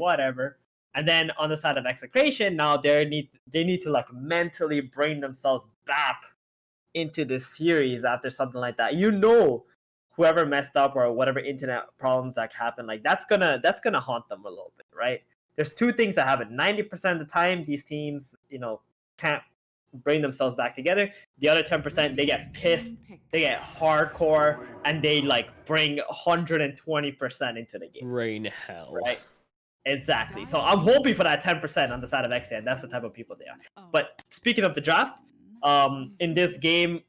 whatever. And then on the side of Execration, now they need to like mentally bring themselves back into the series after something like that. Whoever messed up or whatever internet problems that happen, like that's gonna haunt them a little bit, right? There's two things that happen. 90% of the time, these teams, can't bring themselves back together. The other 10%, they get pissed, they get hardcore, and they like bring 120% into the game. Rain hell. Right? Exactly. So I'm hoping for that 10% on the side of XN. That's the type of people they are. But speaking of the draft, in this game,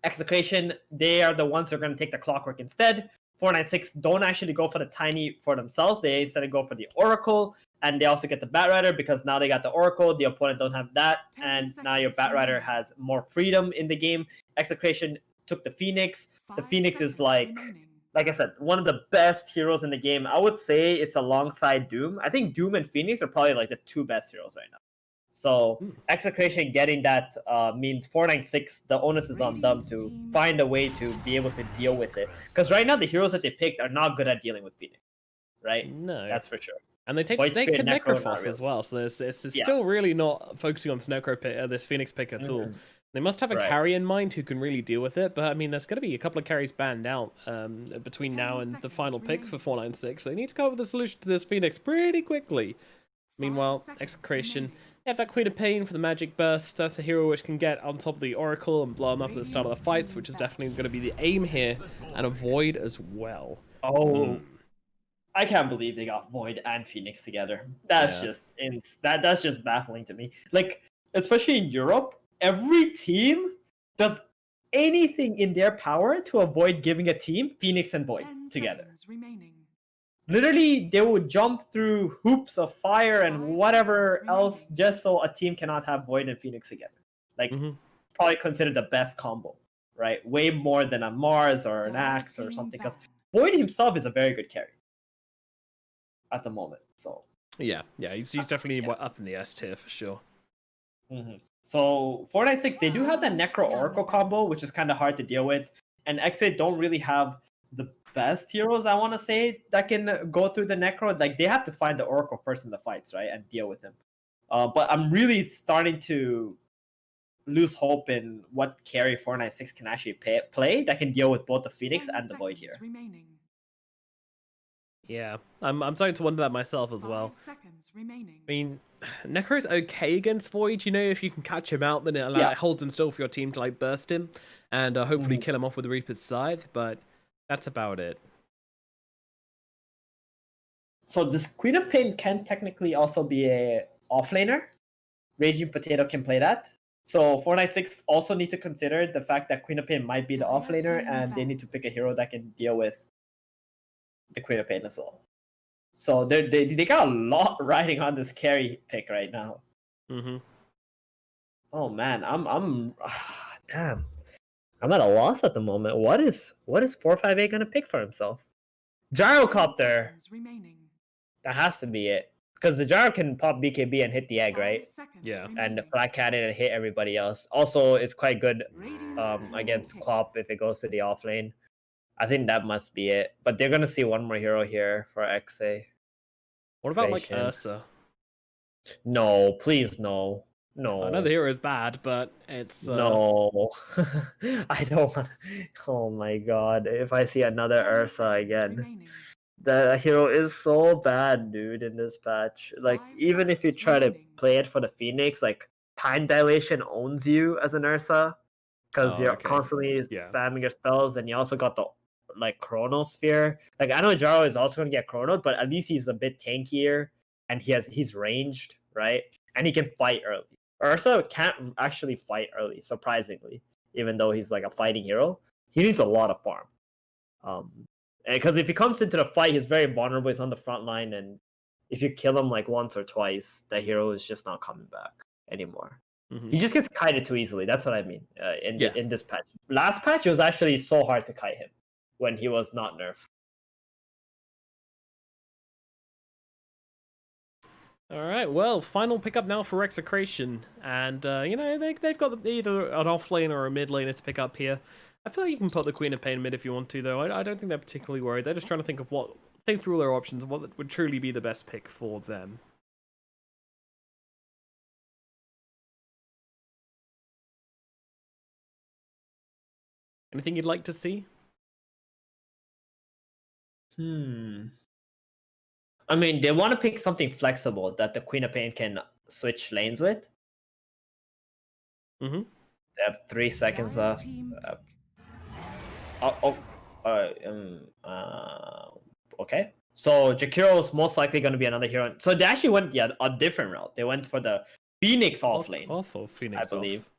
Execration, they are the ones who are going to take the Clockwork instead. 496 don't actually go for the Tiny for themselves. They instead go for the Oracle, and they also get the Batrider because now they got the Oracle. The opponent don't have that, and now your Batrider has more freedom in the game. Execration took the Phoenix. The Phoenix is like I said, one of the best heroes in the game. I would say it's alongside Doom. I think Doom and Phoenix are probably like the two best heroes right now. So Execration getting that means 496, the onus is on them to find a way to be able to deal with it. Because right now the heroes that they picked are not good at dealing with Phoenix. Right? No. That's for sure. And they Necrophos as well, so it's still really not focusing on this Phoenix pick at all. They must have a carry in mind who can really deal with it, but I mean, there's going to be a couple of carries banned out between now and the final pick for 496. They need to come up with a solution to this Phoenix pretty quickly. Meanwhile, Execration, they have that Queen of Pain for the Magic Burst. That's a hero which can get on top of the Oracle and blow them up at the start of the fights, which is definitely going to be the aim here, and a Void as well. I can't believe they got Void and Phoenix together. That's just baffling to me. Like, especially in Europe, every team does anything in their power to avoid giving a team Phoenix and Void together. Literally, they would jump through hoops of fire and whatever else just so a team cannot have Void and Phoenix together. Like, probably considered the best combo, right? Way more than a Mars or an Axe or something. Because Void himself is a very good carry at the moment. So yeah, he's definitely up in the S tier for sure. So 496, they do have that Necro Oracle combo, which is kind of hard to deal with, and X8 don't really have the best heroes, I want to say, that can go through the Necro. Like, they have to find the Oracle first in the fights, right, and deal with him. But I'm really starting to lose hope in what carry 496 can actually play that can deal with both the Phoenix and the Void here. Yeah, I'm starting to wonder that myself as well. I mean, Necro's okay against Void, if you can catch him out, then it holds him still for your team to like burst him and hopefully kill him off with the Reaper's Scythe, but that's about it. So this Queen of Pain can technically also be a offlaner. Raging Potato can play that. So 496 also need to consider the fact that Queen of Pain might be the offlaner, and they need to pick a hero that can deal with the Queen of Pain as well. So they got a lot riding on this carry pick right now. Oh man, I'm damn. I'm at a loss at the moment. What is 458 gonna pick for himself? Gyrocopter. That has to be it. Because the Gyro can pop BKB and hit the egg, right? Yeah. And the Flat Cannon and hit everybody else. Also, it's quite good against Clop if it goes to the off lane. I think that must be it. But they're gonna see one more hero here for XA. What about like Ursa? No, please no. I know the hero is bad, but it's no. I don't want. Oh my god! If I see another Ursa again, the hero is so bad, dude. In this patch, like even if you try to play it for the Phoenix, like time dilation owns you as an Ursa because you're constantly spamming your spells, and you also got the like Chronosphere. Like I know Jaro is also gonna get Chrono, but at least he's a bit tankier and he's ranged, right? And he can fight early. Ursa can't actually fight early, surprisingly, even though he's like a fighting hero. He needs a lot of farm. Because if he comes into the fight, he's very vulnerable. He's on the front line, and if you kill him like once or twice, the hero is just not coming back anymore. He just gets kited too easily. That's what I mean in this patch. Last patch, it was actually so hard to kite him when he was not nerfed. All right, well, final pickup now for Execration, and they've got either an off lane or a mid laner to pick up here. I feel like you can put the Queen of Pain mid if you want to, though. I don't think they're particularly worried. They're just trying to think of what think through all their options, what would truly be the best pick for them. Anything you'd like to see? I mean, they want to pick something flexible that the Queen of Pain can switch lanes with. Mm-hmm. They have 3 seconds left. Okay. So Jakiro is most likely going to be another hero. So they actually went a different route. They went for the Phoenix off lane. Off or Phoenix I believe. off?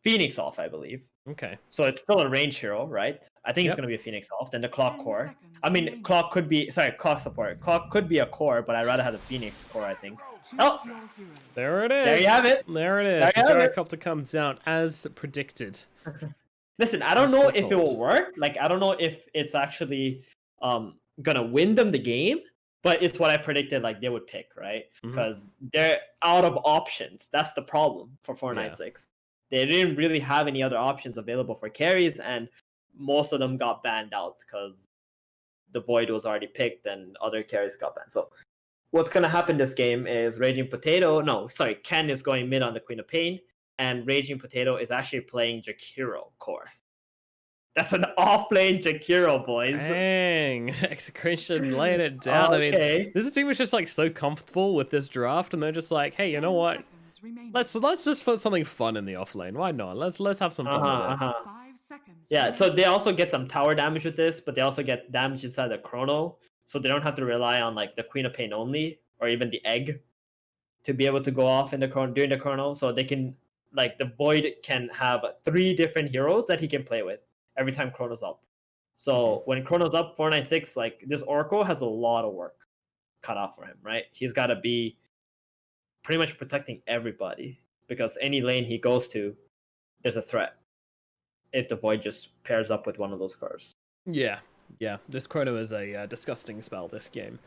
Phoenix off, I believe. Okay. So it's still a range hero, right? I think it's going to be a Phoenix off. Then the Clock core. I mean, Clock could be... Sorry, Clock support. Clock could be a core, but I'd rather have the Phoenix core, I think. Oh! There it is. There you have it. There it is. The gyrocopter comes down as predicted. Listen, I don't know if it will work. Like, I don't know if it's actually gonna win them the game, but it's what I predicted. Like they would pick, right? Because they're out of options. That's the problem for 496. They didn't really have any other options available for carries, and most of them got banned out because the Void was already picked and other carries got banned. So what's gonna happen this game is Ken is going mid on the Queen of Pain, and Raging Potato is actually playing Jakiro core. That's an off-lane Jakiro, boys. Dang, Execration laying it down. Okay. I mean, this team was just like so comfortable with this draft, and they're just like, hey, you know what? Let's just put something fun in the off lane. Why not? Let's have some fun with it. 5 seconds. Yeah, so they also get some tower damage with this, but they also get damage inside the chrono, so they don't have to rely on like the Queen of Pain only, or even the egg, to be able to go off in the chrono during the chrono. So they can, like, the Void can have 3 different heroes that he can play with every time chrono's up. So when chrono's up, 496, like this Oracle has a lot of work cut off for him, right? He's got to be pretty much protecting everybody, because any lane he goes to, there's a threat if the Void just pairs up with one of those cards. Yeah. This chrono is a disgusting spell this game.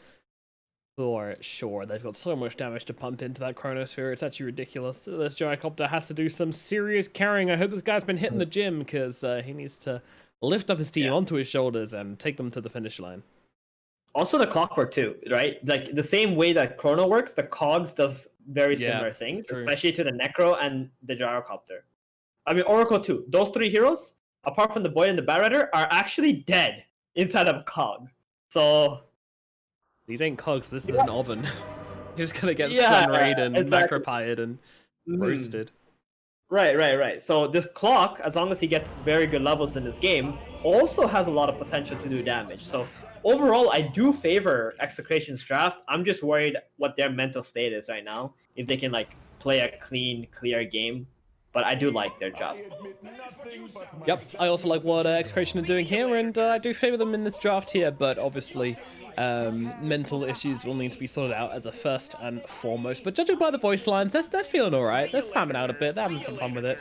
For sure. They've got so much damage to pump into that chronosphere. It's actually ridiculous. This gyrocopter has to do some serious carrying. I hope this guy's been hitting the gym, because he needs to lift up his team onto his shoulders and take them to the finish line. Also the clockwork too, right? Like the same way that chrono works, the cogs does very similar things, especially to the Necro and the gyrocopter. I mean, Oracle too. Those 3 heroes, apart from the Void and the Batrider, are actually dead inside of cog. So these ain't cogs, this is an oven. He's gonna get sun-rayed and macropied and roasted. Right. So this Clock, as long as he gets very good levels in this game, also has a lot of potential to do damage. So overall, I do favor Execration's draft. I'm just worried what their mental state is right now, if they can like play a clean, clear game. But I do like their draft. Yep, I also like what Execration are doing here, and I do favor them in this draft here, but obviously mental issues will need to be sorted out as a first and foremost. But judging by the voice lines, they're feeling alright. They're spamming out a bit. They're having some fun with it.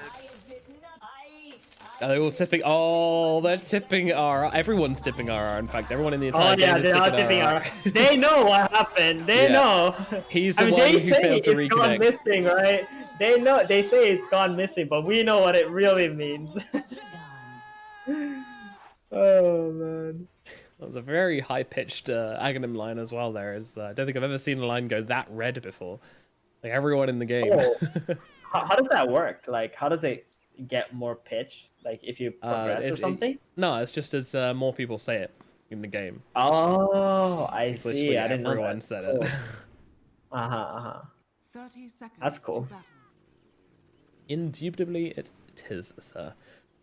Are they all tipping? Oh, they're tipping RR. Everyone's tipping RR. In fact, everyone in the entire game is tipping RR. They know what happened. They know. He's the one who failed to reconnect. Gone missing, right? They know. They say it's gone missing, but we know what it really means. Oh man. That was a very high-pitched Aghanim line as well there. I don't think I've ever seen a line go that red before. Like, everyone in the game. Oh. How does that work? Like, how does it get more pitch? Like, if you progress or something? No, it's just as more people say it in the game. Oh, I see. I didn't know that. Everyone said it. 30 seconds. That's cool. Indubitably, it is, sir.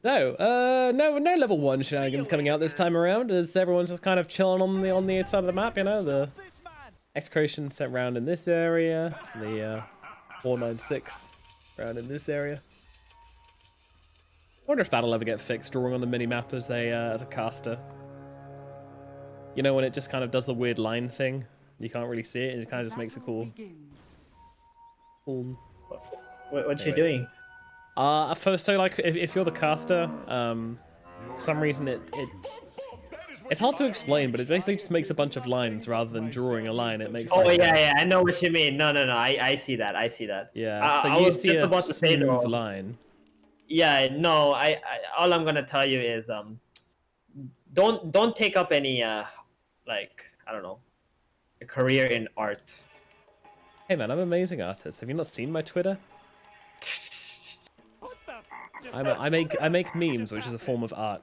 No level 1 shenanigans coming out this time around, as everyone's just kind of chilling on the side of the map, you know, the Execration set round in this area, the 496 round in this area. I wonder if that'll ever get fixed, drawing on the mini-map as a caster. You know, when it just kind of does the weird line thing, you can't really see it, and it kind of just makes it cool. What's she doing? So like if you're the caster, for some reason it's hard to explain, but it basically just makes a bunch of lines rather than drawing a line. It makes I know what you mean. No, I see that. Yeah, so you see a smooth line. Yeah, no, I all I'm gonna tell you is don't take up any like I don't know, a career in art. Hey man, I'm an amazing artist. Have you not seen my Twitter? I make memes, which is a form of art.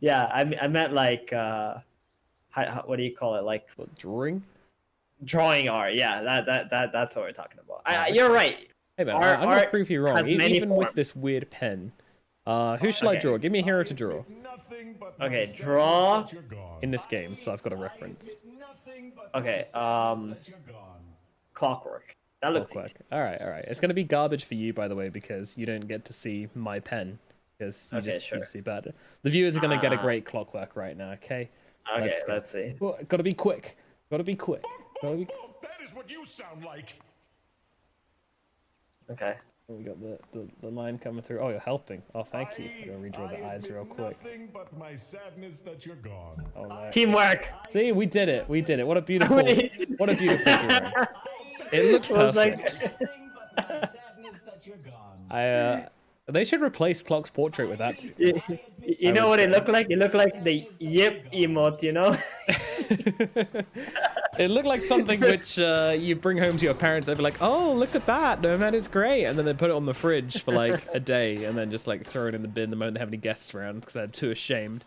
Yeah, I meant like what do you call it? Like what, drawing? Drawing art. Yeah, that's what we're talking about. You're right. Hey man, I'm gonna prove you wrong. Even with this weird pen, who shall I draw? Give me a hero to draw. Okay, draw in this game, so I've got a reference. Okay, Clockwork. That looks easy. All right. It's gonna be garbage for you, by the way, because you don't get to see my pen, because you you see bad. The viewers are gonna get a great Clockwork right now. Okay. Okay, let's see. Well, gotta be quick. Gotta be quick. That is what you sound like. Okay. We got the line coming through. Oh, you're helping. Oh, thank you. I'm gonna redraw the eyes real quick. But my sadness that you're gone. Oh, no. Teamwork. See, we did it. We did it. What a beautiful, what a beautiful drawing. It looked perfect. They should replace Clock's portrait with that. You know what it looked like? It looked like the yip emote, you know? It looked like something which you bring home to your parents. They'd be like, "Oh, look at that! No, man, it's great." And then they put it on the fridge for like a day, and then just like throw it in the bin the moment they have any guests around because they're too ashamed.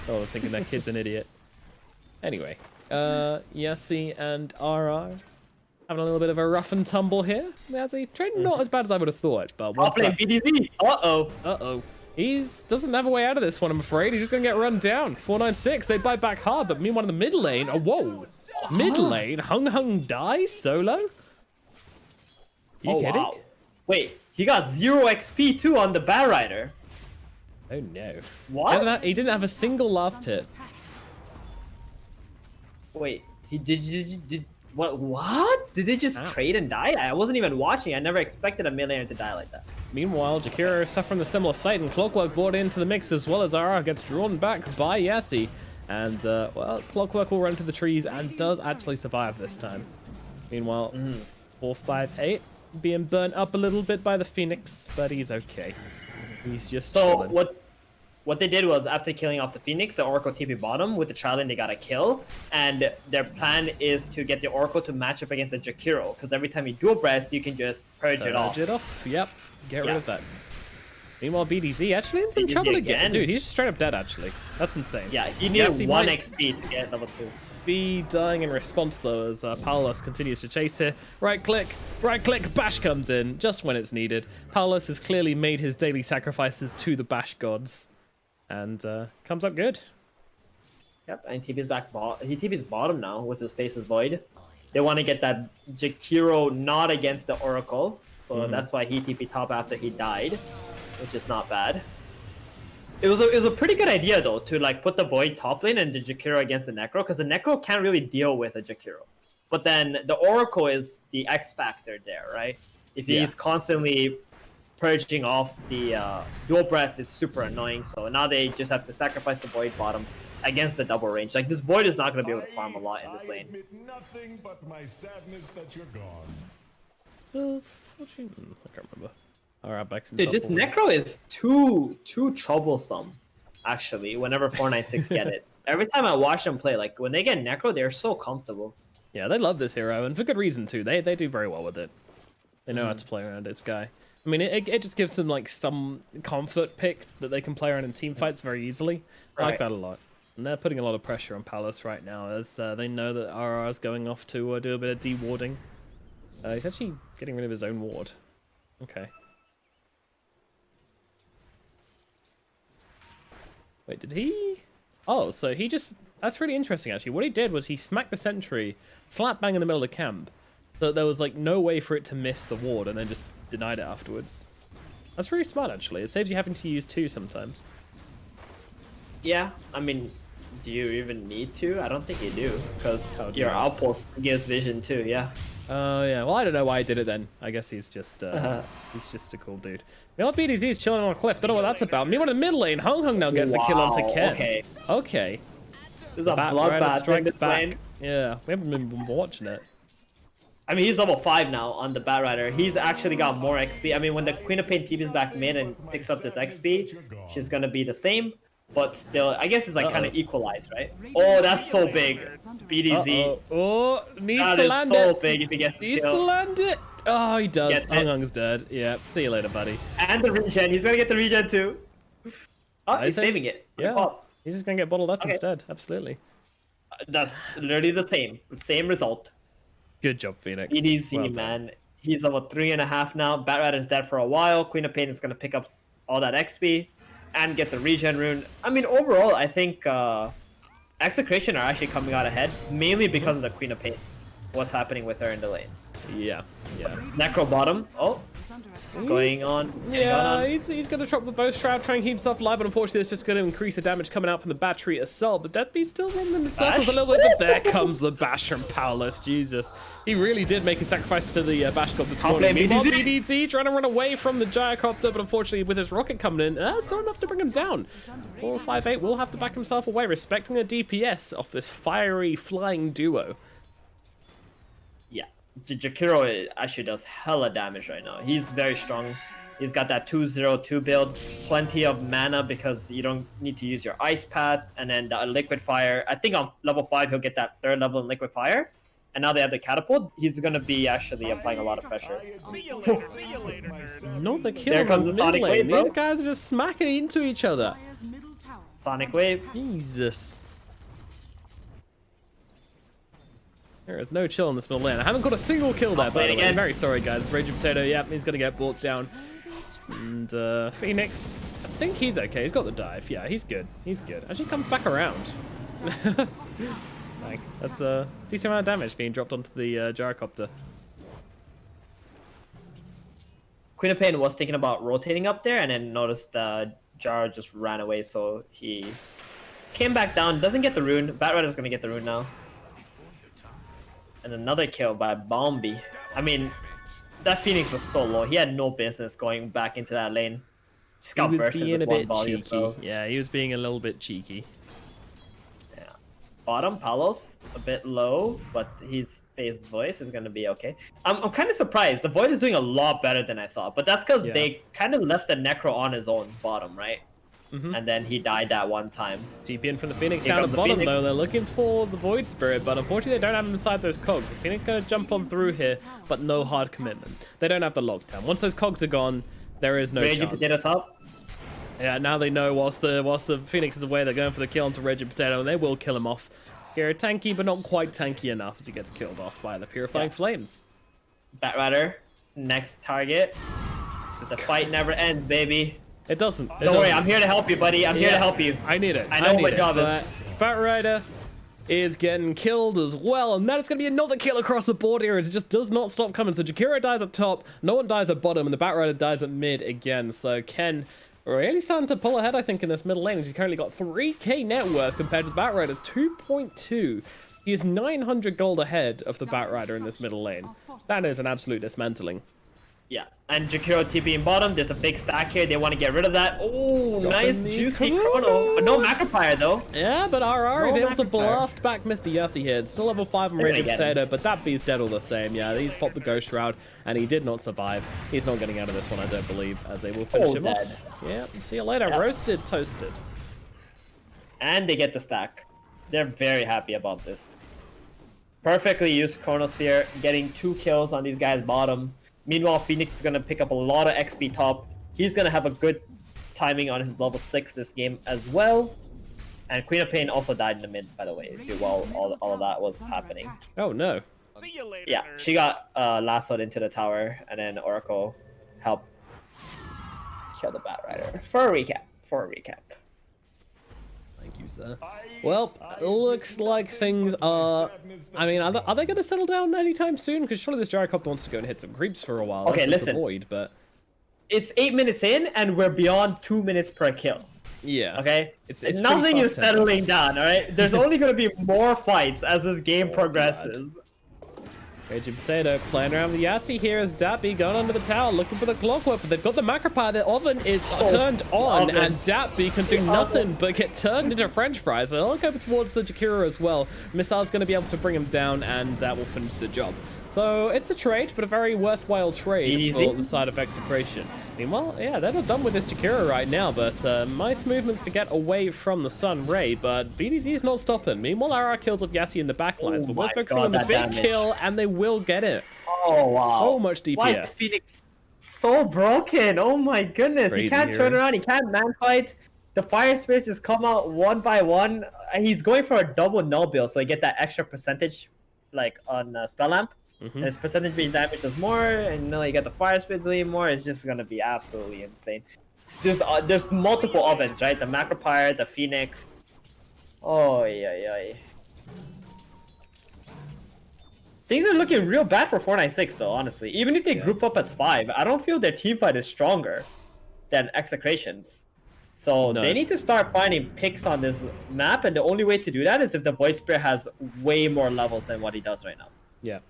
Oh, they're thinking their kid's an idiot. Anyway, Yassi and RR having a little bit of a rough and tumble here. Yassi trading not as bad as I would have thought, but once playing BDZ. Uh-oh. He doesn't have a way out of this one, I'm afraid. He's just going to get run down. 496, they bite back hard, but meanwhile in the mid lane, oh, whoa. Mid lane, Hung dies solo? You kidding? Wow. Wait, he got 0 XP too on the Bat Rider. Oh no. What? He didn't have a single last hit. Wait, he did what? Did they just trade and die? I wasn't even watching. I never expected a mid laner to die like that. Meanwhile, Jakiro is suffering the similar fate, and Clockwork brought into the mix as well as RR gets drawn back by Yassi. And, well, Clockwork will run to the trees and does actually survive this time. Meanwhile, 458 being burnt up a little bit by the Phoenix, but he's okay. He's just chilling. What they did was, after killing off the Phoenix, the Oracle TP bottom with the Chilling, they got a kill. And their plan is to get the Oracle to match up against the Jakiro, because every time you dual breast, you can just purge it off. Yep. Get rid of that. Meanwhile, BDZ actually in some trouble again. Dude, he's straight up dead, actually. That's insane. Yeah, he needed 1 XP to get level 2. Be dying in response, though, as Paulus continues to chase here. Right click, bash comes in just when it's needed. Paulus has clearly made his daily sacrifices to the bash gods. And comes up good. Yep, and TP's back. He TP's bottom now with his Faceless Void. They want to get that Jakiro not against the Oracle, so that's why he TP top after he died, which is not bad. It was a pretty good idea though to like put the Void top lane and the Jakiro against the Necro, because the Necro can't really deal with a Jakiro. But then the Oracle is the X factor there, right? If he's constantly purging off the dual breath is super annoying, so now they just have to sacrifice the Void bottom against the double range. Like, this Void is not going to be able to farm a lot in this lane. Nothing but my sadness that you're gone. I can't remember. Alright, back to dude, this Necro is too troublesome, actually, whenever 496 get it. Every time I watch them play, like, when they get Necro, they're so comfortable. Yeah, they love this hero, and for good reason, too. They do very well with it. They know how to play around this guy. I mean, it just gives them, like, some comfort pick that they can play around in team fights very easily. I like that a lot. And they're putting a lot of pressure on Palace right now, as they know that RR is going off to do a bit of de-warding. He's actually getting rid of his own ward. Okay. Wait, did he? Oh, so he just... That's really interesting, actually. What he did was he smacked the sentry, slap bang in the middle of the camp, so that there was, like, no way for it to miss the ward, and then just denied it afterwards. That's really smart, actually. It saves you having to use 2 sometimes. Yeah, I mean, do you even need to? I don't think you do, because your outpost gives vision too, yeah. Oh, yeah. Well, I don't know why he did it then. I guess he's just a cool dude. Meanwhile, BDZ is chilling on a cliff. Don't know what that's about. Meanwhile, in the mid lane, Hung now gets a kill onto Ken. Okay. This is a bloodbath strikes back. Yeah, we haven't been watching it. I mean, he's level 5 now on the Bat Rider. He's actually got more XP. I mean, when the Queen of Pain TP's back mid and picks up this XP, she's going to be the same. but still, I guess it's like kind of equalized, right? Oh, that's so big. BDZ. Oh, needs that to is land so it. big if he gets the Needs kill. to land it. Oh, he does. Hung's dead. Yeah, see you later, buddy. And the regen. He's gonna get the regen too. Oh, he's saving it. Yeah. He's just gonna get bottled up instead. Absolutely. That's literally the same result. Good job, Phoenix. BDZ, well man. He's about 3.5 now. Batrider's dead for a while. Queen of Pain is gonna pick up all that XP and gets a regen rune. I mean, overall, I think Execration are actually coming out ahead, mainly because of the Queen of Pain. What's happening with her in the lane? Yeah. Necro bottom. Oh. Going on. Yeah, he's going to drop the bow shroud, try and keep himself alive, but unfortunately it's just going to increase the damage coming out from the battery itself. But Deadbeat's still running in the circles a little bit, but there comes the bash from Paulus. Jesus. He really did make a sacrifice to the bash god this morning. Meanwhile, BDZ trying to run away from the Gyrocopter, but unfortunately with his rocket coming in, it's not enough to bring him down. 458 will have to back himself away, respecting the DPS of this fiery flying duo. Jakiro actually does hella damage right now. He's very strong. He's got that 202 build, plenty of mana because you don't need to use your ice path, and then the liquid fire. I think on level 5 he'll get that 3rd level in liquid fire, and now they have the catapult. He's gonna be actually applying a lot of pressure. No, the kill. There comes the Sonic Wave, bro. These guys are just smacking into each other. Sonic Wave. Jesus. There is no chill in this middle lane. I haven't got a single kill there, but I'm very sorry, guys. Raging Potato, yeah, he's going to get brought down. And Phoenix, I think he's okay. He's got the dive. Yeah, he's good. He's good. Actually comes back around. Like, that's a decent amount of damage being dropped onto the gyrocopter. Queen of Pain was thinking about rotating up there and then noticed the Jar just ran away, so he came back down. Doesn't get the rune. Batrider's going to get the rune now. And another kill by Bombi. I mean, that Phoenix was so low. He had no business going back into that lane. Just got bursted with one volley of spells. Yeah, he was being a little bit cheeky. Yeah. Bottom, Palos, a bit low, but his phased voice is going to be okay. I'm kind of surprised. The Void is doing a lot better than I thought, but that's because they kind of left the Necro on his own bottom, right? And then he died that one time. TP in from the Phoenix down at the bottom though. They're looking for the Void Spirit, but unfortunately they don't have him inside those cogs. The Phoenix gonna jump on through here, but no hard commitment. They don't have the log town. Once those cogs are gone, there is no chance. Potato top. Yeah, now they know whilst the Phoenix is away, they're going for the kill onto Raging Potato, and they will kill him off. Garrett tanky, but not quite tanky enough as he gets killed off by the Purifying Flames. Batrider, next target. The fight never ends, baby. It doesn't. Don't worry, I'm here to help you, buddy. I'm here to help you. I need it. I know what my job is. Batrider is getting killed as well, and that is going to be another kill across the board here as it just does not stop coming. So Jakiro dies at top, no one dies at bottom, and the Batrider dies at mid again. So Ken really starting to pull ahead, I think, in this middle lane. He's currently got 3k net worth compared to the Batrider's 2.2. He is 900 gold ahead of the Batrider in this middle lane. That is an absolute dismantling. Yeah, and Jakiro TP in bottom. There's a big stack here. They want to get rid of that. Oh, nice juicy chrono. But no Macropire, though. Yeah, but RR is able to blast back Mr. Yassi here. It's still level 5 on Raging Potato, but that beast's dead all the same. Yeah, he's popped the Ghost Shroud, and he did not survive. He's not getting out of this one, I don't believe, as they will finish him off. Yeah, see you later. Roasted, toasted. And they get the stack. They're very happy about this. Perfectly used Chronosphere, getting 2 kills on these guys bottom. Meanwhile, Phoenix is going to pick up a lot of XP top. He's going to have a good timing on his level 6 this game as well. And Queen of Pain also died in the mid, by the way, while all of that was happening. Oh, no. See you later, yeah, she got lassoed into the tower, and then Oracle helped kill the Batrider. For a recap. Thank you, sir. Well, it looks like things are... I mean, are they going to settle down anytime soon? Because surely this Gyrocopter wants to go and hit some creeps for a while. Okay, listen. Avoid, but... It's 8 minutes in, and we're beyond 2 minutes per kill. Yeah. Okay? It's nothing is settling down, alright? There's only going to be more fights as this game progresses. God. Raging Potato playing around with Yahtzee here as Dappy going under the tower looking for the clockwork, but they've got the Macropire. The oven is turned on, and Dappy can do nothing but get turned into French fries. So they'll go towards the Jakiro as well. Missile's going to be able to bring him down, and that will finish the job So it's a trade, but a very worthwhile trade for the side of Execration. Meanwhile, yeah, they're not done with this Jakiro right now, but Might's movements to get away from the Sun Ray, but BDZ is not stopping. Meanwhile, RR kills up Yassi in the backlines, but we're focusing on the big kill, and they will get it. Oh, wow. So much DPS. Why is Phoenix so broken? Oh my goodness. Crazy he can't turn around, he can't man fight. The fire spirits just come out one by one. He's going for a double null build, so you get that extra percentage like on spell lamp. And his percentage being damage is more, and you get the fire spirits doing more. It's just gonna be absolutely insane. There's multiple ovens, right? The Macropyre, the Phoenix. Oh yeah. Things are looking real bad for 496 though, honestly. Even if they group up as 5, I don't feel their team fight is stronger than Execration's. So they need to start finding picks on this map, and the only way to do that is if the Void Spirit has way more levels than what he does right now. Yeah.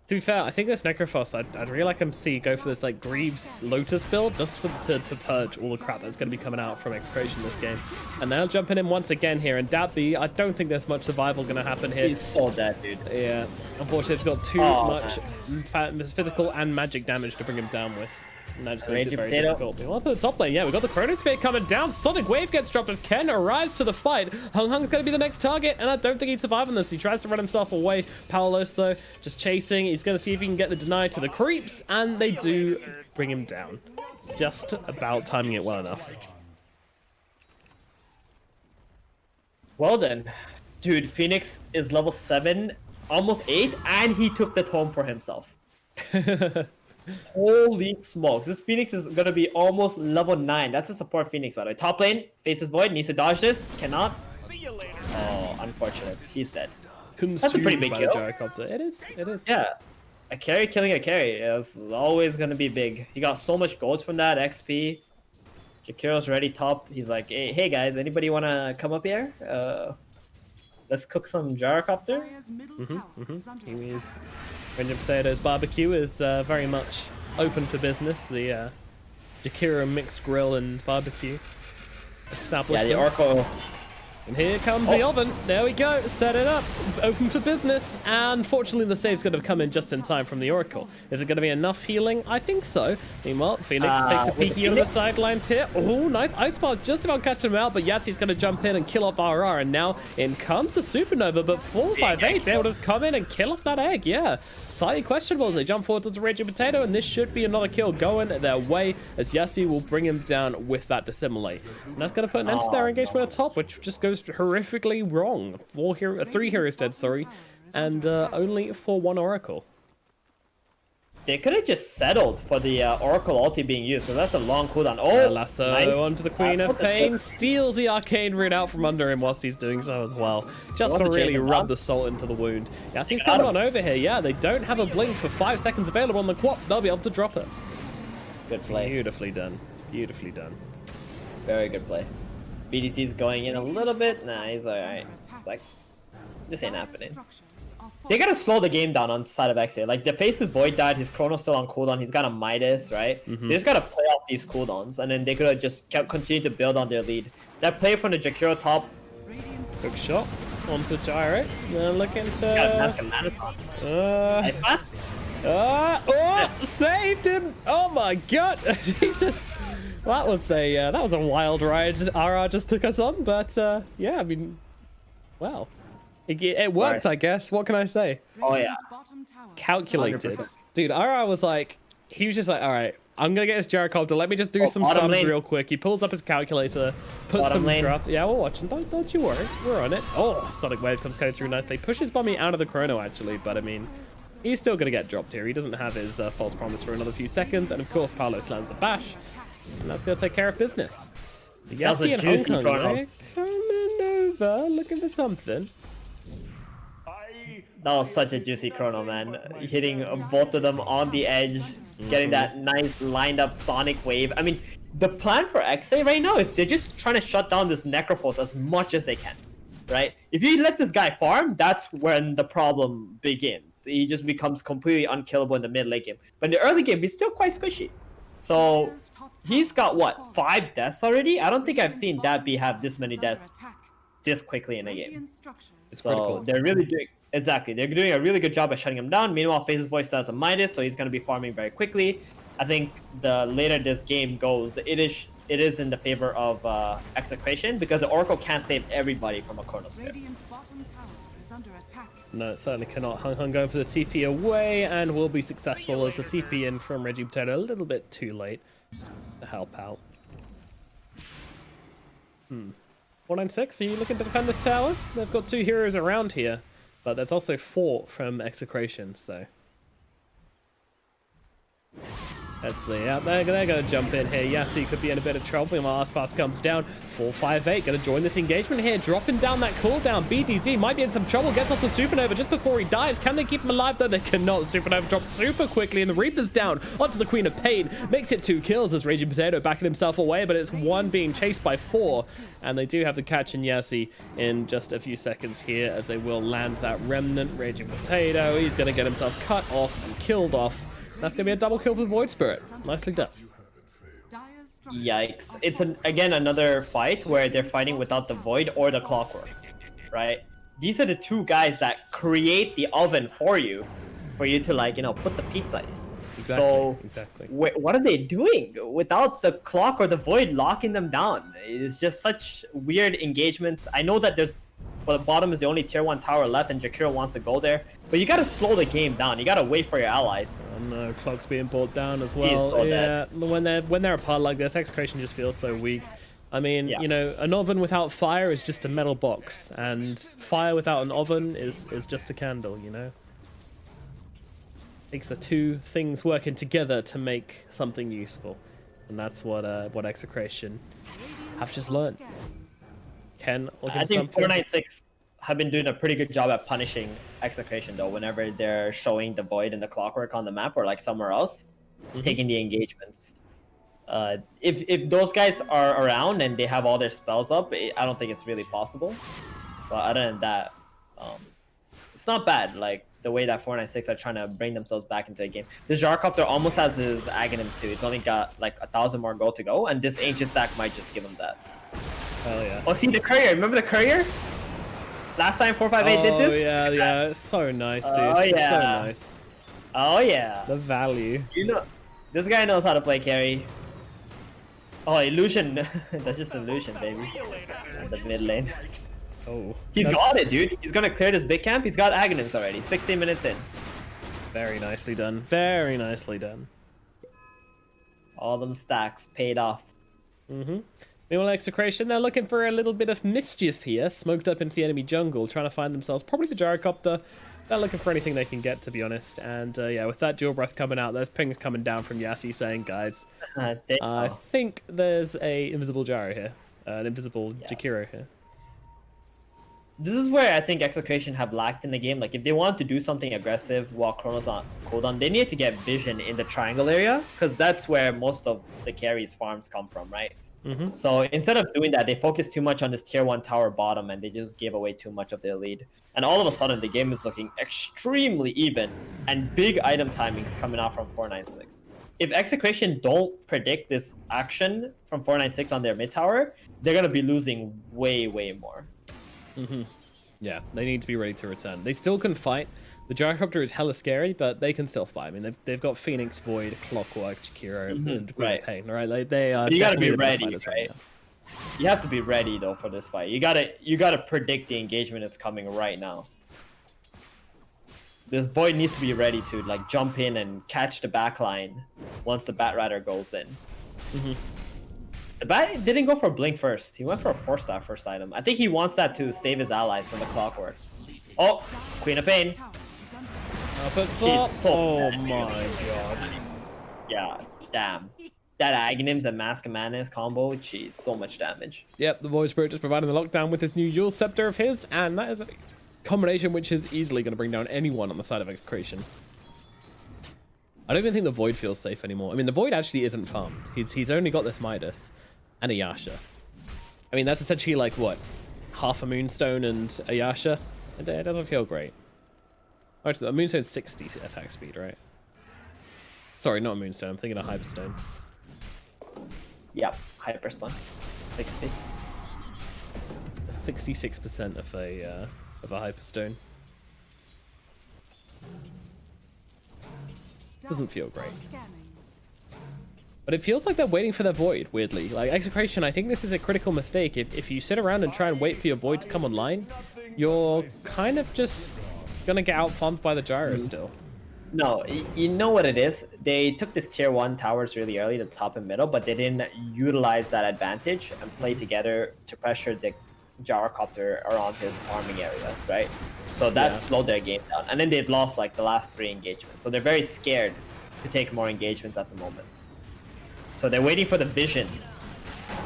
To be fair, I think this Necrophos, I'd really like him to see go for this like Greaves Lotus build just to purge all the crap that's going to be coming out from Execration this game. And now jumping in once again here, and Dabby, I don't think there's much survival going to happen here. He's so dead, dude. Yeah, unfortunately, he's got too much physical and magic damage to bring him down with. And that just makes it very difficult. Well, for the top lane, yeah, we've got the Chronosphere coming down. Sonic Wave gets dropped as Ken arrives to the fight. Hung Hung's going to be the next target, and I don't think he'd survive on this. He tries to run himself away. Paolos, though, just chasing. He's going to see if he can get the deny to the creeps, and they do bring him down. Just about timing it well enough. Well then, dude, Phoenix is level 7, almost 8, and he took the tome for himself. Holy smokes, this Phoenix is gonna be almost level 9. That's a support Phoenix, by the way. Top lane, faces Void, needs to dodge this, cannot. Oh, unfortunate. He's dead. That's a pretty big kill. It is. Yeah. A carry killing a carry is always gonna be big. He got so much gold from that XP. Jakiro's already top. He's like, hey guys, anybody wanna come up here? Let's cook some gyrocopter. Rendered Potatoes Barbecue is very much open for business. The Jakiro mixed grill and barbecue established. Yeah, the Oracle. And here comes the oven. There we go. Set it up. Open for business. And fortunately, the save's going to come in just in time from the Oracle. Is it going to be enough healing? I think so. Meanwhile, Phoenix takes a peeky on the sidelines here. Oh, nice. Ice Bar just about catching him out, but Yassi's going to jump in and kill off RR. And now in comes the Supernova, but 458 able to just come in and kill off that egg. Yeah. Slightly questionable as they jump forward to the Raging Potato, and this should be another kill going their way as Yassi will bring him down with that Dissimilate. And that's going to put an end to their engagement at top, which just goes horrifically wrong. 3 heroes dead, sorry, and only for 1 Oracle. They could have just settled for the Oracle ulti being used, so that's a long cooldown. Oh, lasso nice. Onto the Queen of Pain, steals the Arcane Rune out from under him whilst he's doing so as well. Just to really rub the salt into the wound. Yassi's coming on over here. Yeah, they don't have a blink for 5 seconds available on the Quap. They'll be able to drop it. Good play. Beautifully done. Beautifully done. Very good play. BDC's going in a little bit. Nah, he's alright. Like, this ain't happening. They gotta slow the game down on the side of XA. Like, the Face's Void died, his Chrono's still on cooldown, he's got a Midas, right? They just gotta play off these cooldowns, and then they could have just continue to build on their lead. That play from the Jakiro top. Quick shot onto Gyro. Looking to... Nice man. Saved him! Oh my god! Jesus! That was a wild ride RR just took us on, but yeah, I mean, wow. It worked, right. I guess. What can I say? Oh, yeah. Calculated. 100%. Dude, RR was like, he was just like, all right, I'm going to get this gyrocopter. Let me just do some sums real quick. He pulls up his calculator, puts some draft. Yeah, we're watching. Don't you worry. We're on it. Oh, Sonic Wave comes going through nicely. Pushes Bummy out of the Chrono, actually, but I mean, he's still going to get dropped here. He doesn't have his false promise for another few seconds. And of course, Paolos lands a bash. And that's going to take care of business. Yassi and Hong Kong, coming over, looking for something. That was such a juicy chrono, man. Hitting both of them on the edge, getting that nice lined up Sonic Wave. I mean, the plan for XA right now is they're just trying to shut down this Necrophos as much as they can, right? If you let this guy farm, that's when the problem begins. He just becomes completely unkillable in the mid late game. But in the early game, he's still quite squishy. So he's got, what, 5 deaths already? I don't think I've seen Dabby have this many deaths this quickly in a game. It's so critical. they're really doing... Exactly. They're doing a really good job at shutting him down. Meanwhile, FaZe's Voice still has a Midas, so he's going to be farming very quickly. I think the later this game goes, it is in the favor of Execration because the Oracle can't save everybody from a Chronosphere. No, it certainly cannot. Hung going for the TP away and will be successful as the TP in from Reggie.pro a little bit too late to help out. 496, are you looking to defend this tower? They've got 2 heroes around here, but there's also 4 from Execration, so... Let's see, they're going to jump in here. Yassi could be in a bit of trouble while Aspath comes down. 458 going to join this engagement here, dropping down that cooldown. BDZ might be in some trouble, gets off the Supernova just before he dies. Can they keep him alive though? They cannot. The Supernova drops super quickly and the Reaper's down onto the Queen of Pain. Makes it 2 kills as Raging Potato backing himself away, but it's 1 being chased by 4. And they do have the catch in Yassi in just a few seconds here as they will land that Remnant. Raging Potato, he's going to get himself cut off and killed off. That's going to be a double kill for the Void Spirit. Nicely done. Yikes. It's, again, another fight where they're fighting without the Void or the Clockwork, right? These are the 2 guys that create the oven for you to, like, you know, put the pizza in. Exactly. What are they doing without the Clock or the Void locking them down? It's just such weird engagements. I know that the bottom is the only tier 1 tower left and Jakiro wants to go there, but you gotta slow the game down. You gotta wait for your allies. Oh no, Clock's being brought down as well. So yeah, when they're apart like this, Execration just feels so weak. I mean, you know, an oven without fire is just a metal box, and fire without an oven is just a candle, you know? Takes the 2 things working together to make something useful. And that's what Execration have just learned. Ken, I think 496 have been doing a pretty good job at punishing Execration though, whenever they're showing the Void and the Clockwork on the map or like somewhere else, taking the engagements. If those guys are around and they have all their spells up, I don't think it's really possible. But other than that, it's not bad. Like the way that 496 are trying to bring themselves back into a game. This Jarcopter almost has his Aghanims too. It's only got like 1,000 more gold to go, and this Ancient Stack might just give him that. Hell yeah. Oh, see the Courier. Remember the Courier? Last time 458 did this? Oh yeah, it's so nice, dude. Oh yeah. So nice. Oh yeah. The value. You know, this guy knows how to play carry. Oh, illusion. That's just illusion, baby. And the mid lane. Oh. He's got it, dude. He's gonna clear this big camp. He's got Aghanims already. 16 minutes in. Very nicely done. Very nicely done. All them stacks paid off. Meanwhile, Execration, they're looking for a little bit of mischief here, smoked up into the enemy jungle, trying to find themselves probably the Gyrocopter. They're looking for anything they can get, to be honest. And yeah, with that Dual Breath coming out, there's pings coming down from Yassi saying, guys, I think there's a invisible Gyro here, an invisible Jakiro here. This is where I think Execration have lacked in the game. Like, if they want to do something aggressive while Chrono's on cooldown, they need to get vision in the triangle area, because that's where most of the carries farms come from, right? So instead of doing that, they focus too much on this tier 1 tower bottom, and they just gave away too much of their lead. And all of a sudden, the game is looking extremely even, and big item timings coming out from 496. If Execration don't predict this action from 496 on their mid tower, they're gonna be losing way, way more. Yeah, they need to be ready to return. They still can fight. The Gyrocopter is hella scary, but they can still fight. I mean, they've got Phoenix, Void, Clockwork, Jakiro, and Queen of Pain, right? They are. You gotta be ready, right? Right? You have to be ready though for this fight. You gotta predict the engagement is coming right now. This Void needs to be ready to like jump in and catch the backline once the Batrider goes in. The Bat didn't go for Blink first. He went for a 4-star first item. I think he wants that to save his allies from the Clockwork. Oh, Queen of Pain. She's so oh bad, my god. Yeah, damn. That Aghanims and Mask of Madness combo, jeez, so much damage. Yep, the Void Spirit just providing the lockdown with his new Yule Scepter of his, and that is a combination which is easily going to bring down anyone on the side of Execration. I don't even think the Void feels safe anymore. I mean, the Void actually isn't farmed. He's only got this Midas and a Yasha. I mean, that's essentially like, what, half a Moonstone and a Yasha? It doesn't feel great. Oh, it's a Moonstone's 60 attack speed, right? Sorry, not a Moonstone. I'm thinking of Hyperstone. Yep, Hyperstone. 60. 66% of a Hyperstone. Doesn't feel great. But it feels like they're waiting for their void, weirdly. Like, Execration, I think this is a critical mistake. If you sit around and try and wait for your void to come online, you're kind of just gonna get out-farmed by the gyro still. No, you know what it is? They took this tier 1 towers really early, the top and middle, but they didn't utilize that advantage and play together to pressure the gyrocopter around his farming areas, right? So that slowed their game down. And then they've lost like the last 3 engagements. So they're very scared to take more engagements at the moment. So they're waiting for the vision.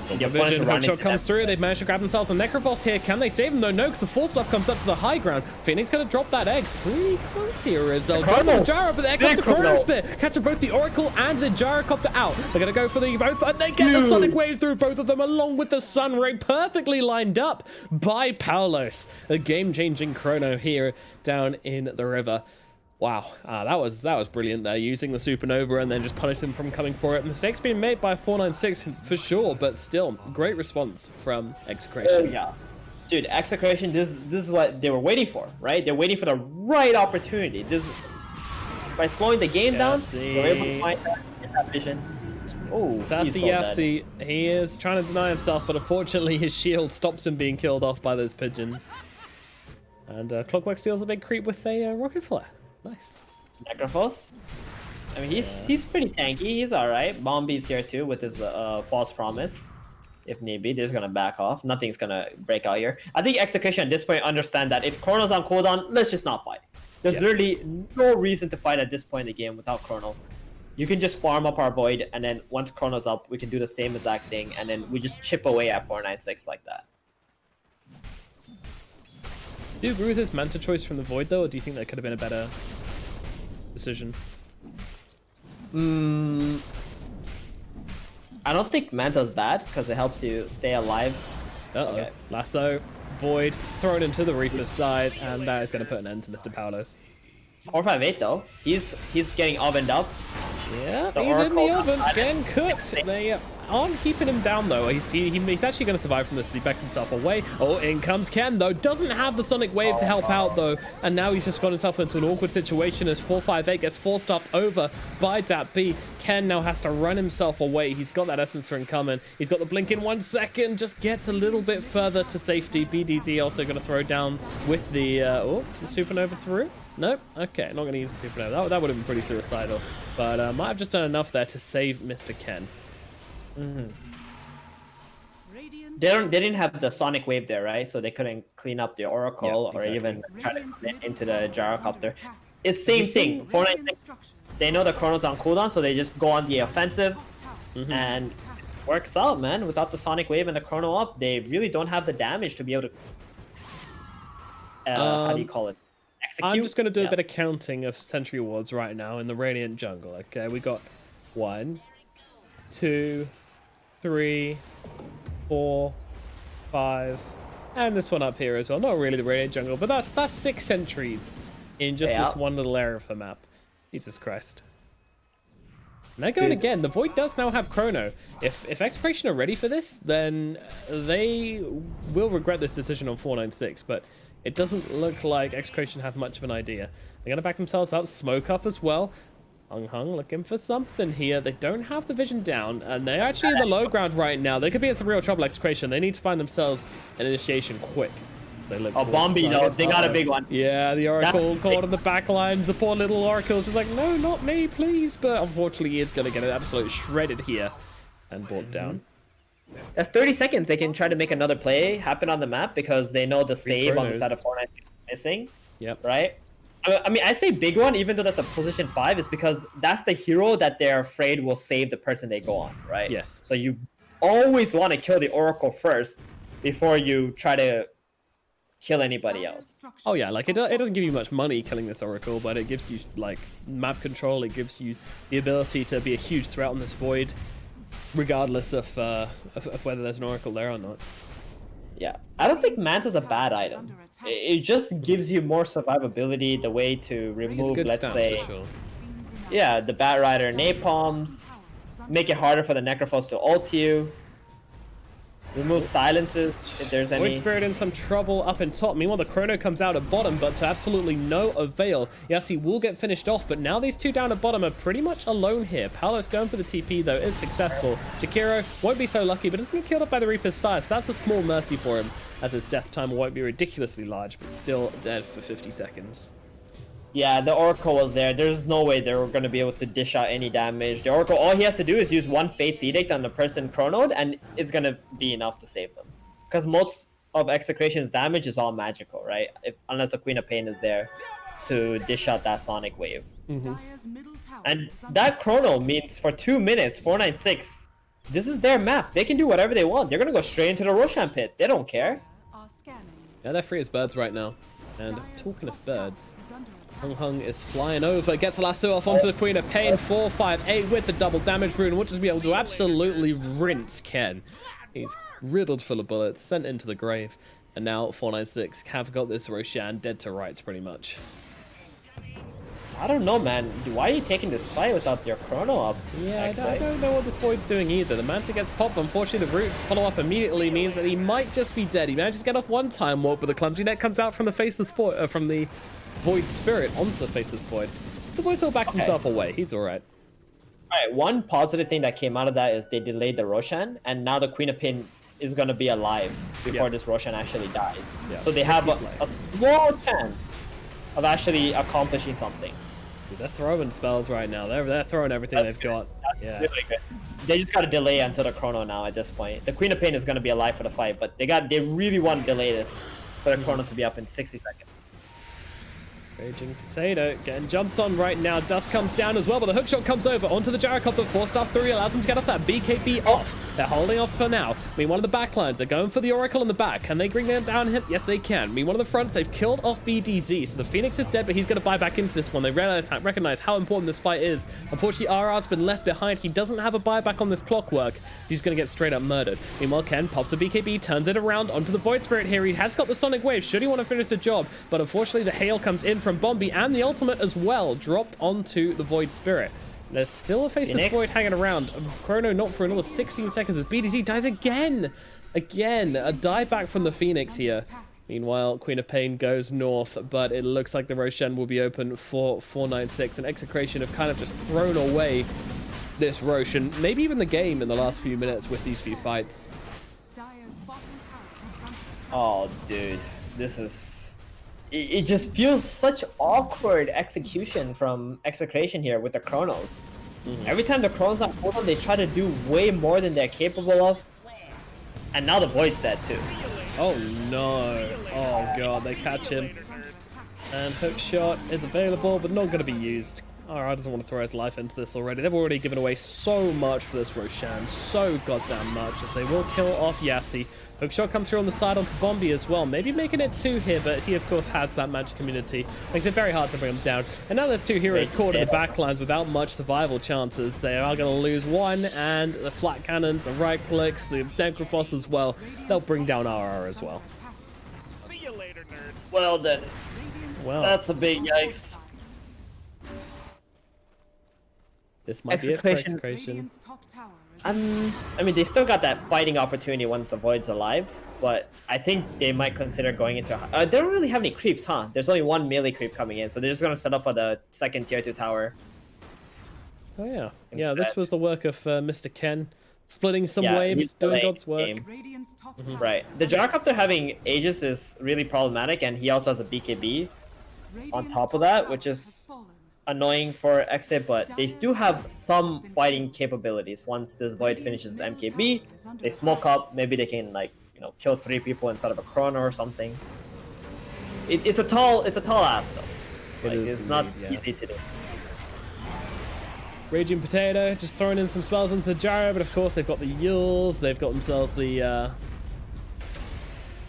The vision hookshot comes through. They've managed to grab themselves a Necrophos here. Can they save him though? No, because the full stuff comes up to the high ground. Phoenix gonna drop that egg pretty close here as well. Gyro, but there comes the Chrono Spear. Capture both the Oracle and the Gyrocopter out. They're gonna go for the both, and they get the Sonic Wave through both of them, along with the Sun Ray, perfectly lined up by Paulos. A game-changing Chrono here down in the river. Wow, that was brilliant there, using the Supernova and then just punish them from coming for it. Mistakes being made by 496 for sure, but still, great response from Execration. Oh yeah. Dude, Execration, this is what they were waiting for, right? They're waiting for the right opportunity. By slowing the game down, they're able to find that vision. Oh, Sassy Yassi, he is trying to deny himself, but unfortunately his shield stops him being killed off by those pigeons. And Clockwork steals a big creep with a rocket flare. Nice. Necrophos? I mean, he's pretty tanky. He's alright. Bombi's here too with his false promise. If need be, they're just gonna back off. Nothing's gonna break out here. I think Execution at this point understand that if Chrono's on cooldown, let's just not fight. There's literally no reason to fight at this point in the game without Chrono. You can just farm up our Void, and then once Chrono's up, we can do the same exact thing, and then we just chip away at 496 like that. Do you agree with his Manta choice from the Void, though, or do you think that could have been a better decision? I don't think Manta's bad, because it helps you stay alive. Uh-oh. Okay. Lasso, Void, thrown into the Reaper's side, and that is going to put an end to Mr. Paulos. 458 though. He's getting ovened up. Yeah, he's in the oven, getting cooked. They aren't keeping him down though. He's actually going to survive from this. He backs himself away. Oh, in comes Ken though. Doesn't have the Sonic Wave to help out though. And now he's just got himself into an awkward situation as 458 gets force-stuffed over by DAP-B. Ken now has to run himself away. He's got that Essence Ring coming. He's got the blink in 1 second. Just gets a little bit further to safety. BDZ also going to throw down with the Supernova through. Nope. Okay, not going to use the Supernova. That would have been pretty suicidal. But might have just done enough there to save Mr. Ken. They didn't have the Sonic Wave there, right? So they couldn't clean up the Oracle or even try to get into the Gyrocopter. It's same thing. 496, they know the Chrono's on cooldown, so they just go on the offensive. And it works out, man. Without the Sonic Wave and the Chrono up, they really don't have the damage to be able to... how do you call it? Execute? I'm just going to do a bit of counting of Sentry Wards right now in the Radiant Jungle. Okay, we got 1, 2, 3, 4, 5, and this one up here as well. Not really the Radiant Jungle, but that's 6 sentries in just this one little area of the map. Jesus Christ. And they're going again. The Void does now have Chrono. If Execration are ready for this, then they will regret this decision on 496, but it doesn't look like Execration have much of an idea. They're going to back themselves out, smoke up as well. Hung looking for something here. They don't have the vision down, and they're actually in the low ground right now. They could be in some real trouble, Execration. They need to find themselves an initiation quick. So look Bombi though, they got a big one. Yeah, the Oracle caught on the back lines. The poor little Oracle's just like, no, not me, please. But unfortunately, he is going to get an absolute shredded here and brought down. That's 30 seconds. They can try to make another play happen on the map because they know the save on the side of 496 is missing. Yep. Right? I mean, I say big one, even though that's a position 5, is because that's the hero that they're afraid will save the person they go on, right? Yes. So you always want to kill the Oracle first before you try to kill anybody else. Oh yeah, like it doesn't give you much money killing this Oracle, but it gives you like map control. It gives you the ability to be a huge threat on this Void, regardless of whether there's an Oracle there or not. Yeah, I don't think Manta's a bad item. It just gives you more survivability, the way to remove, let's say, yeah, the Bat Rider napalms, make it harder for the Necrophos to ult you. Remove silences if there's any. Void Spirit in some trouble up in top. Meanwhile, the Chrono comes out at bottom, but to absolutely no avail. Yes, he will get finished off, but now these two down at bottom are pretty much alone here. Paolo's going for the TP, though, is successful. Jakiro won't be so lucky, but doesn't get killed up by the Reaper's Scythe. So that's a small mercy for him, as his death time won't be ridiculously large, but still dead for 50 seconds. Yeah, the Oracle was there. There's no way they were going to be able to dish out any damage. The Oracle, all he has to do is use one Fate's Edict on the person chronoed, and it's going to be enough to save them. Because most of Execration's damage is all magical, right? Unless the Queen of Pain is there to dish out that Sonic Wave. And that chrono means for 2 minutes, 496, this is their map. They can do whatever they want. They're going to go straight into the Roshan pit. They don't care. Yeah, they're free as birds right now. And talking of birds, Hung is flying over, gets the last two off onto the Queen of Pain, 4-5-8 with the double damage rune, which is be able to absolutely rinse Ken. He's riddled full of bullets, sent into the grave, and now 496 have got this Roshan dead to rights pretty much. I don't know, man. Why are you taking this fight without your chrono up? Yeah, I don't know what this Void's doing either. The Manta gets popped. Unfortunately, the route to follow up immediately means that he might just be dead. He manages to get off one time warp, but the clumsy net comes out from the faceless Void, from the Void Spirit onto the faceless Void. The Void still backs himself away. He's alright. Alright, one positive thing that came out of that is they delayed the Roshan, and now the Queen of Pain is going to be alive before this Roshan actually dies. Yeah. So they have a small chance of actually accomplishing something. They're throwing spells right now. They're throwing everything they've got. Yeah. Really good. They just got to delay until the chrono now at this point. The Queen of Pain is going to be alive for the fight, but they really want to delay this for the chrono to be up in 60 seconds. Raging Potato getting jumped on right now. Dust comes down as well, but the hookshot comes over onto the gyrocopter. 4-3 allows them to get off that BKB off. They're holding off for now. Meanwhile, in the back lines, they're going for the Oracle in the back. Can they bring them down him? Yes, they can. Meanwhile, in the front, they've killed off BDZ. So the Phoenix is dead, but he's going to buy back into this one. They recognize how important this fight is. Unfortunately, RR's been left behind. He doesn't have a buyback on this clockwork, so he's going to get straight up murdered. Meanwhile, Ken pops the BKB, turns it around onto the Void Spirit here. He has got the Sonic Wave, should he want to finish the job, but unfortunately, the hail comes in from Bombi, and the ultimate as well dropped onto the Void Spirit. There's still a faceless Void hanging around. Chrono not for another 16 seconds as BDZ dies again. Again, a dieback from the Phoenix here. Meanwhile, Queen of Pain goes north, but it looks like the Roshan will be open for 496. And Execration have kind of just thrown away this Roshan, maybe even the game in the last few minutes with these few fights. Oh, dude, this is... It just feels such awkward execution from Execration here with the chronos. Every time the chronos are pulled on, they try to do way more than they're capable of. And now the Void's dead too. Oh no. Oh god, they catch him. And hookshot is available, but not going to be used. RR doesn't want to throw his life into this already. They've already given away so much for this Roshan. So goddamn much, as they will kill off Yassi. Hookshot comes through on the side onto Bombi as well. Maybe making it 2 here, but he, of course, has that magic immunity. Makes it very hard to bring him down. And now there's 2 heroes caught in the backlines without much survival chances. They are going to lose 1, and the flat cannons, the right clicks, the Necrophos as well. They'll bring down RR as well. See you later, nerds. Well then. Well, that's a big yikes. This might be it for Execration. I mean, they still got that fighting opportunity once the Void's alive, but I think they might consider going into... they don't really have any creeps, huh? There's only 1 melee creep coming in, so they're just going to set up for the second tier 2 tower. Oh yeah. Yeah, this was the work of Mr. Ken. Splitting some waves, doing God's work. Right. The gyrocopter having Aegis is really problematic, and he also has a BKB on top of that, which is annoying for Exit, but they do have some fighting capabilities. Once this Void finishes MKB, they smoke up, maybe they can, like, you know, kill 3 people instead of a chrono or something. It's a tall ask though. It's not easy to do. Raging Potato just throwing in some spells into the gyro, but of course they've got the Yules, they've got themselves the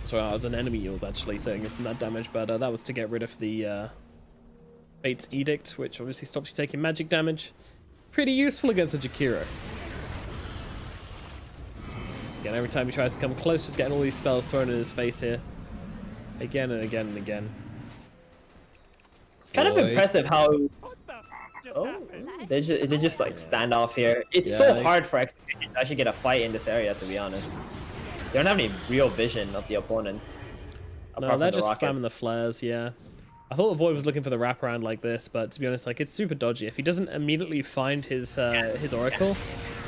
sorry, that was an enemy Yules actually saving it from that damage, but that was to get rid of the Fate's Edict, which obviously stops you taking magic damage. Pretty useful against a Jakiro. Again, every time he tries to come close, just getting all these spells thrown in his face here. Again and again and again. It's kind of impressive how... Oh, they just like stand off here. It's so hard for Execration to actually get a fight in this area, to be honest. They don't have any real vision of the opponent. No, they're just spamming the flares, yeah. I thought the Void was looking for the wraparound like this, but to be honest, like, it's super dodgy. If he doesn't immediately find his Oracle,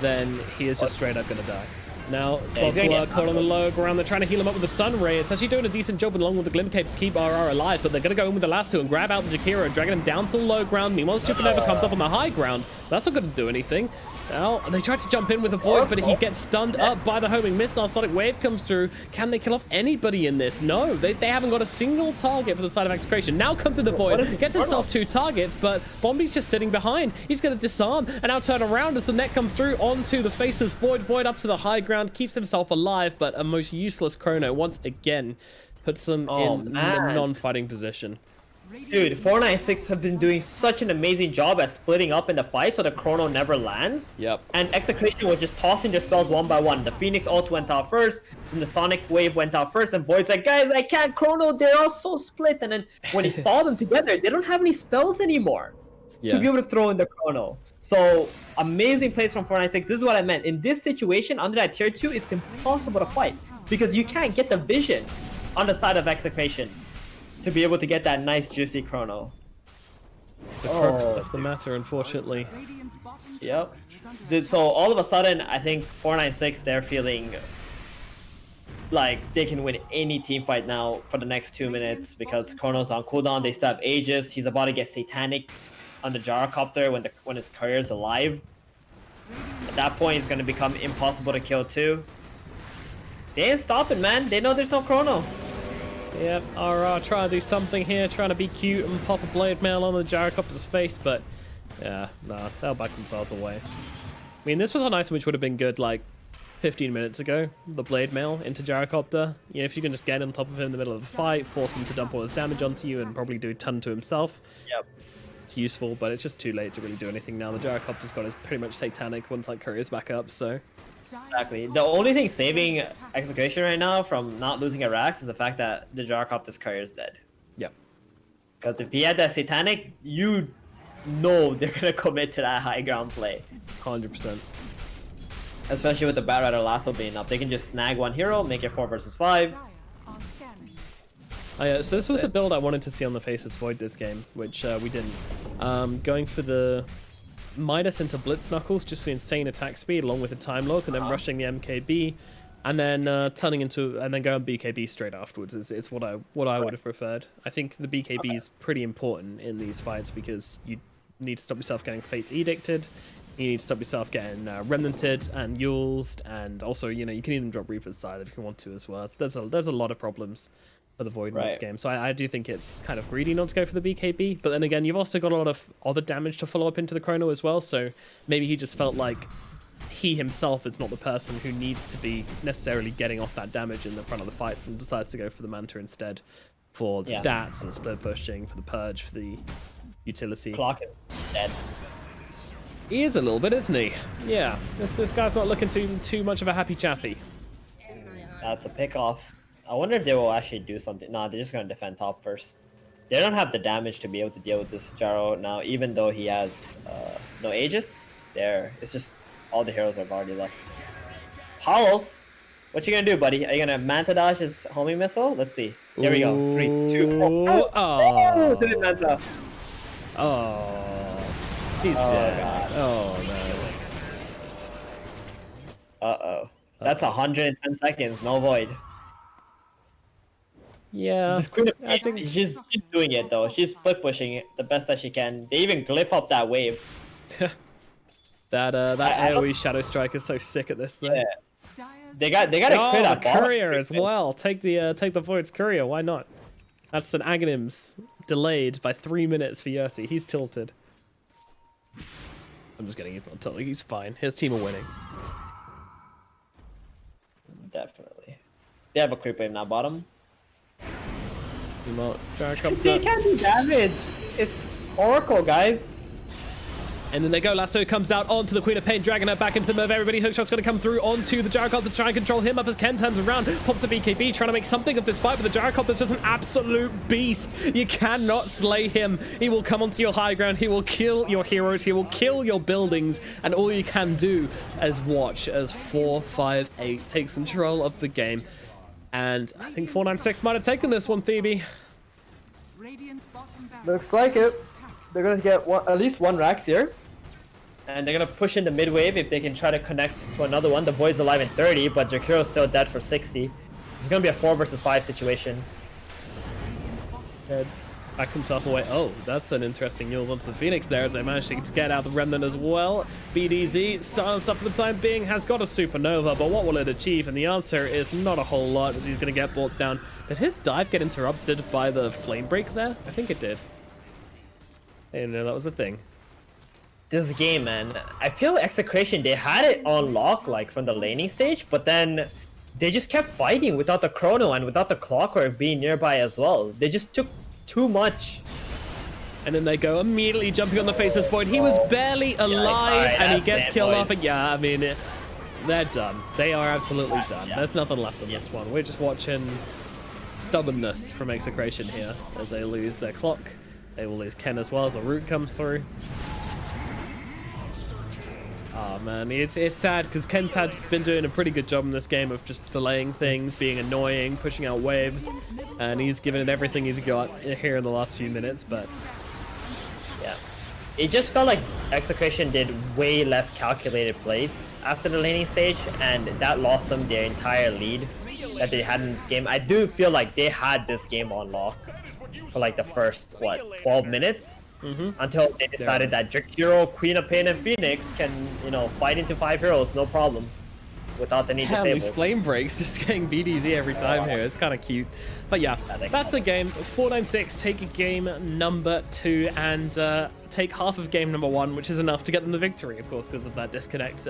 then he is just straight up gonna die. Now, caught on the low ground. They're trying to heal him up with the Sun Ray. It's actually doing a decent job along with the Glimmer Cape to keep RR alive, but they're going to go in with the lasso and grab out the Jakiro, dragging him down to the low ground. Meanwhile, Supernova comes up on the high ground. That's not going to do anything. Now, they tried to jump in with a Void, but he gets stunned up by the homing missile. Sonic Wave comes through. Can they kill off anybody in this? No, they haven't got a single target for the side of Execration. Now comes in the Void, gets himself 2 targets, but Bombi's just sitting behind. He's going to disarm and now turn around as the net comes through onto the Faceless Void. Void up to the high ground, keeps himself alive, but a most useless Chrono once again puts them in a non-fighting position. Dude, 496 have been doing such an amazing job at splitting up in the fight so the Chrono never lands. Yep. And Execration was just tossing their spells one by one. The Phoenix ult went out first, and the Sonic Wave went out first, and Void's like, guys, I can't Chrono, they're all so split. And then when he saw them together, they don't have any spells anymore to be able to throw in the Chrono. So, amazing plays from 496. This is what I meant. In this situation, under that tier 2, it's impossible to fight because you can't get the vision on the side of Execration to be able to get that nice juicy Chrono. The crux of the matter, unfortunately. Yep. So all of a sudden, I think 496, they're feeling like they can win any team fight now for the next 2 minutes because Chrono's on cooldown. They still have Aegis. He's about to get Satanic on the Gyrocopter when his courier's alive. At that point, it's going to become impossible to kill too. They ain't stopping, man. They know there's no Chrono. Yep, RR trying to do something here, trying to be cute and pop a blade mail on the Gyrocopter's face, but yeah, nah, they'll back themselves away. I mean, this was an item which would have been good like 15 minutes ago, the blade mail into Gyrocopter. You know, if you can just get on top of him in the middle of the fight, force him to dump all his damage onto you and probably do a ton to himself. Yep. It's useful, but it's just too late to really do anything now. The Gyrocopter's got his pretty much Satanic once like courier's back up, so... Exactly. The only thing saving Execution right now from not losing a Rax is the fact that the Gyrocopter's courier is dead. Yep. Because if he had that Satanic, you know they're going to commit to that high ground play. 100%. Especially with the Batrider Lasso being up. They can just snag one hero, make it 4 versus 5. Oh, yeah, so this was the build I wanted to see on the Faceless Void this game, which we didn't. Going for the Midas into Blitz Knuckles just for insane attack speed along with the time lock, and then rushing the MKB, and then turning into and then going BKB straight afterwards. It's what I would have preferred. I think the BKB is pretty important in these fights because you need to stop yourself getting Fates Edicted, you need to stop yourself getting Remnanted and Yulesed, and also you can even drop Reaper's Scythe if you want to as well. So there's a lot of problems for the Void in this game. So I do think it's kind of greedy not to go for the BKB, but then again, you've also got a lot of other damage to follow up into the Chrono as well, so maybe he just felt like he himself is not the person who needs to be necessarily getting off that damage in the front of the fights and decides to go for the Manta instead for the stats, for the split pushing, for the purge, for the utility. Clock is dead. He is a little bit, isn't he? Yeah, this guy's not looking too much of a happy chappy. That's a pick off. I wonder if they will actually do something. No, they're just going to defend top first. They don't have the damage to be able to deal with this Gyro now, even though he has no Aegis. It's just all the heroes have already left. Paulos, what you going to do, buddy? Are you going to Manta Dash his homing missile? Let's see. Here we go. 3, 2, 1. Oh, did it Manta. Oh, he's dead. God. Oh, no. Uh-oh. That's 110 seconds. No Void. Yeah, I think she's doing it though. She's split pushing it the best that she can. They even glyph up that wave. that AoE Shadow Strike is so sick at this thing. Yeah. They got to clear that courier as well. Take the Void's courier. Why not? That's an Aghanims delayed by 3 minutes for Yursi. He's tilted. I'm just kidding. He's not tilted. He's fine. His team are winning. Definitely. They have a creep wave now bottom. They can't do damage. It's Oracle, guys. And then they go. Lasso comes out onto the Queen of Pain, dragging her back into the move. Everybody, hookshot's going to come through onto the Gyrocopter to try and control him up as Ken turns around, pops a BKB, trying to make something of this fight, but the Gyrocopter's just an absolute beast. You cannot slay him. He will come onto your high ground. He will kill your heroes. He will kill your buildings. And all you can do is watch as 458 takes control of the game. And I think 496 might have taken this one, Phoebe. Looks like it. They're going to get at least one Rax here. And they're going to push into mid-wave if they can try to connect to another one. The Void's alive in 30, but Jakiro's still dead for 60. It's going to be a 4 versus 5 situation. Dead. Backs himself away. Oh, that's an interesting Yules onto the Phoenix there as they manage to get out the Remnant as well. BDZ, silenced up for the time being, has got a Supernova, but what will it achieve? And the answer is not a whole lot as he's going to get brought down. Did his dive get interrupted by the Flame Break there? I think it did. I didn't know that was a thing. This game, man, I feel Execration, they had it on lock like from the laning stage, but then they just kept fighting without the chrono and without the clockwork being nearby as well. They just took too much. And then they go immediately jumping on the face of this Void. He was barely alive and he gets killed off. And yeah, I mean, they're done. They are absolutely done. There's nothing left on this one. We're just watching stubbornness from Execration here as they lose their clock. They will lose Ken as well as the root comes through. Oh man, it's sad because Ken's been doing a pretty good job in this game of just delaying things, being annoying, pushing out waves, and he's given it everything he's got here in the last few minutes, but yeah. It just felt like Execration did way less calculated plays after the laning stage, and that lost them their entire lead that they had in this game. I do feel like they had this game on lock for like the first, 12 minutes? Until they decided that Jakiro, Queen of Pain, and Phoenix can, fight into 5 heroes, no problem, without any disables. These flame breaks just getting BDZ every time here. It's kind of cute. But yeah, that's the game. 496 take game number 2 and take half of game number 1, which is enough to get them the victory, of course, because of that disconnect.